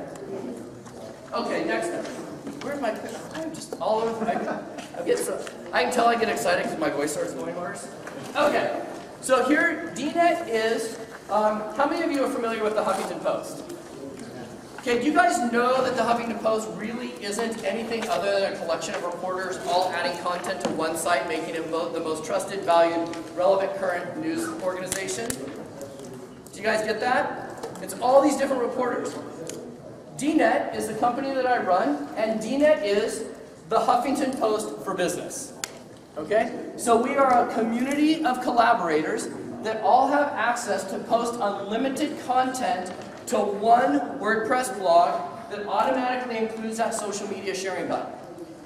Okay, next up. Where's my... I'm just all over... I can tell I get excited because my voice starts going worse. Okay, so here, DNet is... how many of you are familiar with the Huffington Post? Okay, do you guys know that the Huffington Post really isn't anything other than a collection of reporters all adding content to one site, making it the most trusted, valued, relevant, current news organization? Do you guys get that? It's all these different reporters. DNet is the company that I run, and DNet is the Huffington Post for business. Okay? So we are a community of collaborators that all have access to post unlimited content to one WordPress blog that automatically includes that social media sharing button.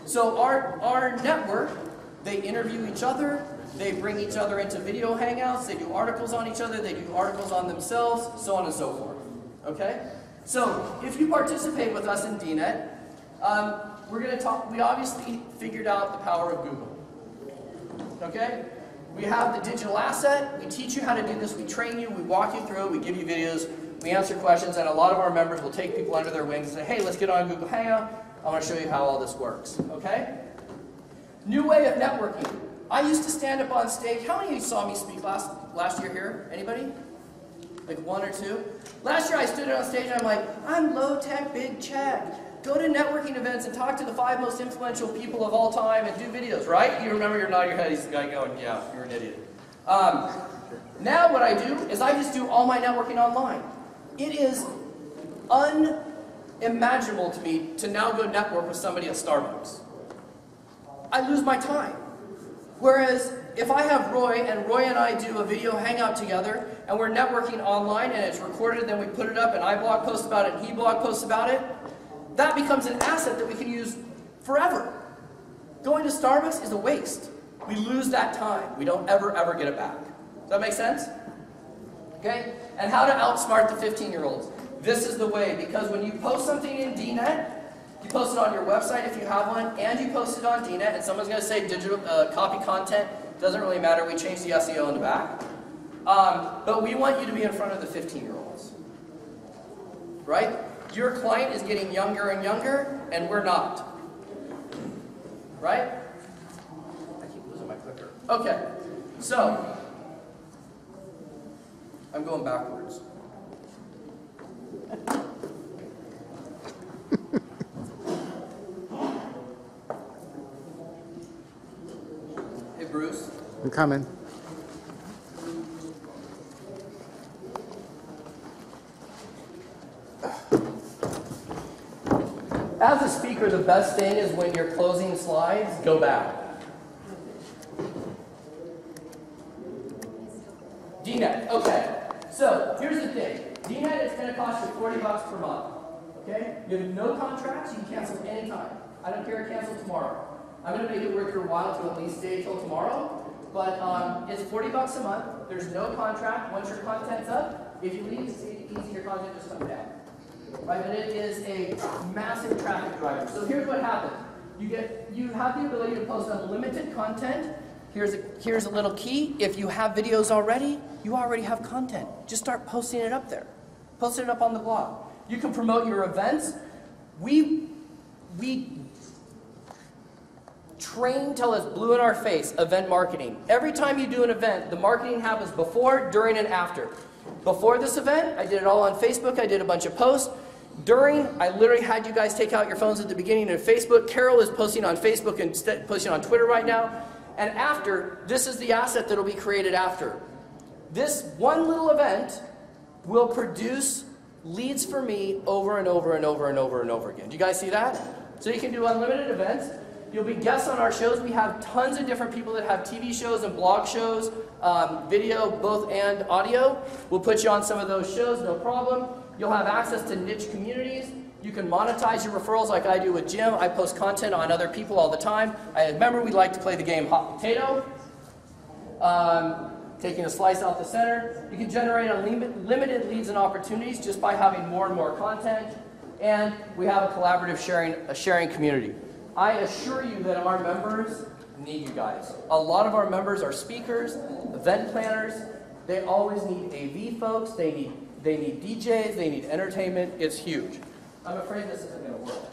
So our network, they interview each other, they bring each other into video hangouts, they do articles on each other, they do articles on themselves, so on and so forth. Okay? So if you participate with us in DNet, we're going to talk, we obviously figured out the power of Google. Okay? We have the digital asset, we teach you how to do this, we train you, we walk you through it, we give you videos, we answer questions, and a lot of our members will take people under their wings and say, hey, let's get on a Google Hangout, I want to show you how all this works. Okay? New way of networking. I used to stand up on stage. How many of you saw me speak last year here? Anybody? Like one or two? Last year I stood on stage and I'm like, I'm low tech, big check. Go to networking events and talk to the 5 most influential people of all time and do videos, right? You remember, you're nodding your head, he's the guy going, yeah, you're an idiot. Now what I do is I just do all my networking online. It is unimaginable to me to now go network with somebody at Starbucks. I lose my time. Whereas if I have Roy and I do a video hangout together and we're networking online and it's recorded and then we put it up and I blog post about it and he blog posts about it, that becomes an asset that we can use forever. Going to Starbucks is a waste. We lose that time. We don't ever get it back. Does that make sense? Okay? And how to outsmart the 15-year-olds. This is the way, because when you post something in DNet, you post it on your website if you have one, and you post it on DNet, and someone's going to say digital copy content. Doesn't really matter. We change the SEO in the back. But we want you to be in front of the 15-year-olds. Right? Your client is getting younger and younger, and we're not. Right? I keep losing my clicker. Okay. So, I'm going backwards. Hey, Bruce. I'm coming. As a speaker, the best thing is when you're closing slides, go back. DNet, okay. So, here's the thing. DNet is going to cost you $40 per month. Okay? You have no contracts, you can cancel anytime. I don't care, cancel tomorrow. I'm going to make it worth your while to at least stay till tomorrow. But it's $40 a month. There's no contract. Once your content's up, if you leave, it's easy, your content just comes down. Right? And it is a massive traffic driver. So here's what happens. You have the ability to post unlimited content here's a little key. If you have videos already, you already have content. Just start posting it up there. Post it up on the blog. You can promote your events. We train till it's blue in our face, event marketing. Every time you do an event, the marketing happens before, during, and after. Before this event, I did it all on Facebook. I did a bunch of posts. During, I literally had you guys take out your phones at the beginning of Facebook. Carol is posting on Facebook and posting on Twitter right now. And after, this is the asset that will be created after. This one little event will produce leads for me over and over and over and over and over again. Do you guys see that? So you can do unlimited events. You'll be guests on our shows. We have tons of different people that have TV shows and blog shows, video, both and audio. We'll put you on some of those shows, no problem. You'll have access to niche communities. You can monetize your referrals like I do with Jim. I post content on other people all the time. I remember we like to play the game Hot Potato. Taking a slice out the center. You can generate unlimited leads and opportunities just by having more and more content. And we have a collaborative sharing community. I assure you that our members need you guys. A lot of our members are speakers, event planners. They always need AV folks. They need DJs. They need entertainment. It's huge. I'm afraid this isn't going to work.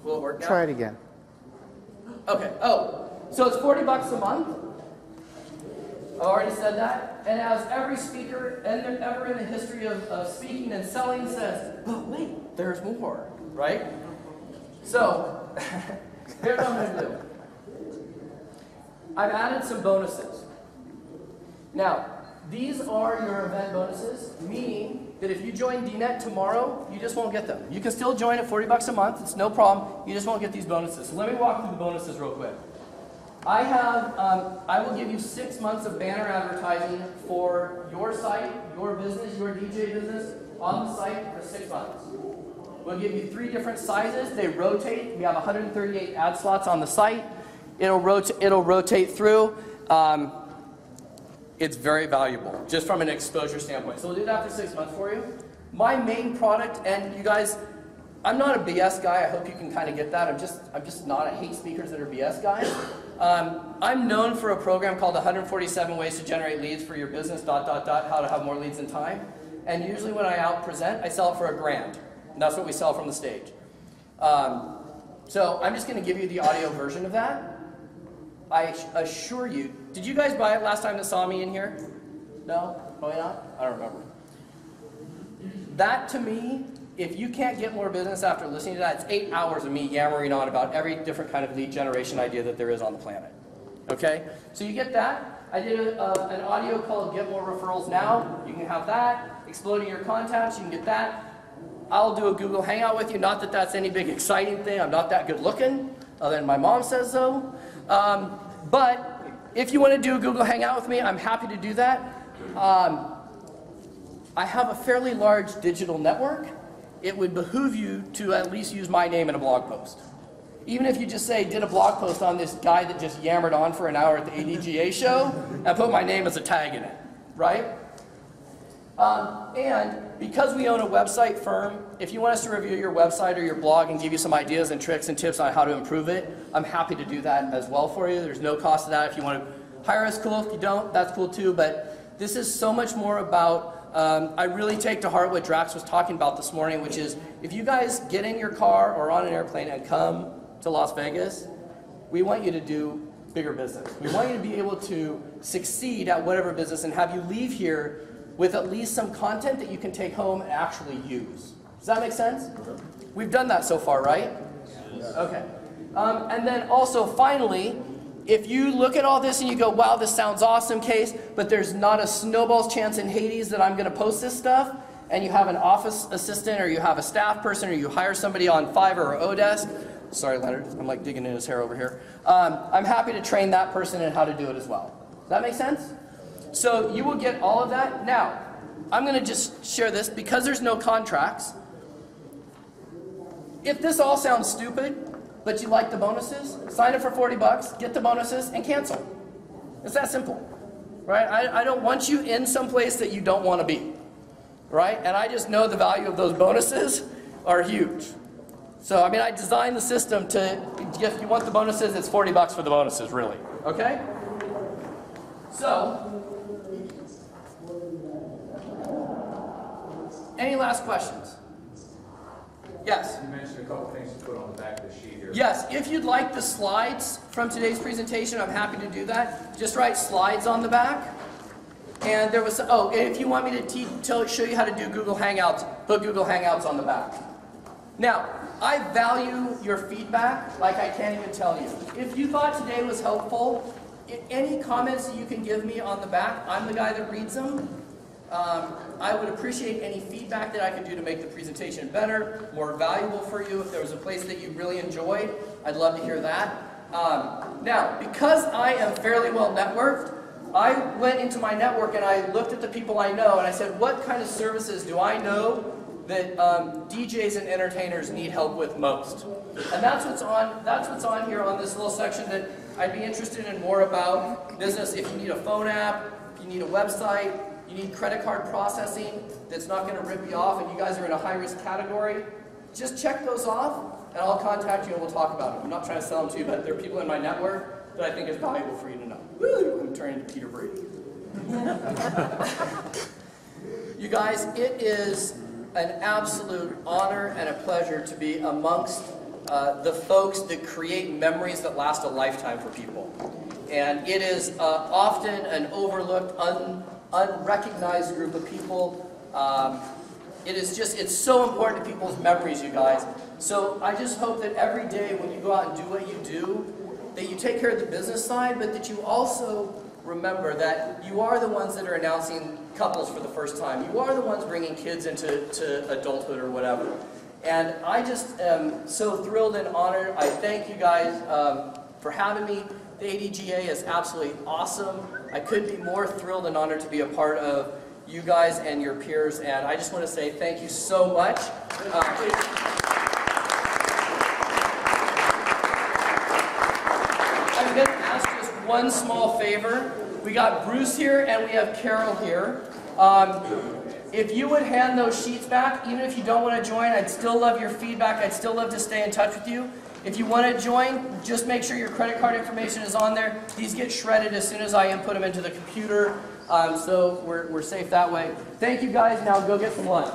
Will it work now? Try it again. Okay. Oh, so it's $40 a month. I already said that. And as every speaker ever in the history of speaking and selling says, but wait, there's more, right? So, here's what I'm going to do. I've added some bonuses. Now, these are your event bonuses, meaning that if you join DNet tomorrow, you just won't get them. You can still join at $40 a month. It's no problem. You just won't get these bonuses. So let me walk through the bonuses real quick. I will give you 6 months of banner advertising for your site, your business, your DJ business on the site for 6 months. We'll give you 3 different sizes. They rotate. We have 138 ad slots on the site. It'll rotate through. It's very valuable, just from an exposure standpoint. So we'll do that for 6 months for you. My main product, and you guys, I'm not a BS guy. I hope you can kind of get that. I'm just not. I hate speakers that are BS guys. I'm known for a program called 147 Ways to Generate Leads for Your Business, ... how to have more leads in time. And usually when I out-present, I sell it for $1,000. And that's what we sell from the stage. So I'm just going to give you the audio version of that. I assure you, did you guys buy it last time that saw me in here? No? Probably not? I don't remember. That to me, if you can't get more business after listening to that, it's 8 hours of me yammering on about every different kind of lead generation idea that there is on the planet. Okay? So you get that. I did an audio called Get More Referrals Now. You can have that. Exploding Your Contacts, you can get that. I'll do a Google Hangout with you. Not that that's any big exciting thing. I'm not that good looking, other than my mom says so. But if you want to do a Google Hangout with me, I'm happy to do that. I have a fairly large digital network. It would behoove you to at least use my name in a blog post. Even if you just say, did a blog post on this guy that just yammered on for an hour at the ADGA show, and put my name as a tag in it, right? And because we own a website firm, if you want us to review your website or your blog and give you some ideas and tricks and tips on how to improve it, I'm happy to do that as well for you. There's no cost to that. If you want to hire us, cool. If you don't, that's cool too. But this is so much more about, I really take to heart what Drax was talking about this morning, which is if you guys get in your car or on an airplane and come to Las Vegas, we want you to do bigger business. We want you to be able to succeed at whatever business and have you leave here with at least some content that you can take home and actually use. Does that make sense? We've done that so far, right? Okay. And then also, finally, if you look at all this and you go, wow, this sounds awesome, Case, but there's not a snowball's chance in Hades that I'm going to post this stuff, and you have an office assistant or you have a staff person or you hire somebody on Fiverr or Odesk, sorry, Leonard, I'm like digging in his hair over here, I'm happy to train that person in how to do it as well. Does that make sense? So you will get all of that. Now, I'm going to just share this because there's no contracts. If this all sounds stupid, but you like the bonuses, sign up for $40, get the bonuses, and cancel. It's that simple, right? I don't want you in some place that you don't want to be, right? And I just know the value of those bonuses are huge. So, I mean, I designed the system to, if you want the bonuses, it's $40 for the bonuses, really, okay? So, any last questions? Yes? You mentioned a couple things to put on the back of the sheet here. Yes, if you'd like the slides from today's presentation, I'm happy to do that. Just write slides on the back. And there was, oh, and if you want me to show you how to do Google Hangouts, put Google Hangouts on the back. Now, I value your feedback like I can't even tell you. If you thought today was helpful, any comments that you can give me on the back, I'm the guy that reads them. I would appreciate any feedback that I could do to make the presentation better, more valuable for you. If there was a place that you really enjoyed, I'd love to hear that. Now, because I am fairly well networked, I went into my network and I looked at the people I know and I said, what kind of services do I know that DJs and entertainers need help with most? And that's what's on here on this little section that I'd be interested in more about business. If you need a phone app, if you need a website, you need credit card processing that's not going to rip you off and you guys are in a high-risk category, just check those off and I'll contact you and we'll talk about them. I'm not trying to sell them to you, but there are people in my network that I think is valuable for you to know. Woo! I'm turning to Peter Brady. You guys, it is an absolute honor and a pleasure to be amongst the folks that create memories that last a lifetime for people. And it is often an overlooked, unrecognized group of people. It's so important to people's memories, you guys. So I just hope that every day when you go out and do what you do, that you take care of the business side, but that you also remember that you are the ones that are announcing couples for the first time. You are the ones bringing kids into adulthood or whatever. And I just am so thrilled and honored. I thank you guys for having me. The ADGA is absolutely awesome. I couldn't be more thrilled and honored to be a part of you guys and your peers. And I just want to say thank you so much. I'm going to ask just one small favor. We got Bruce here and we have Carol here. If you would hand those sheets back, even if you don't want to join, I'd still love your feedback. I'd still love to stay in touch with you. If you want to join, just make sure your credit card information is on there. These get shredded as soon as I input them into the computer, so we're safe that way. Thank you guys. Now go get some lunch.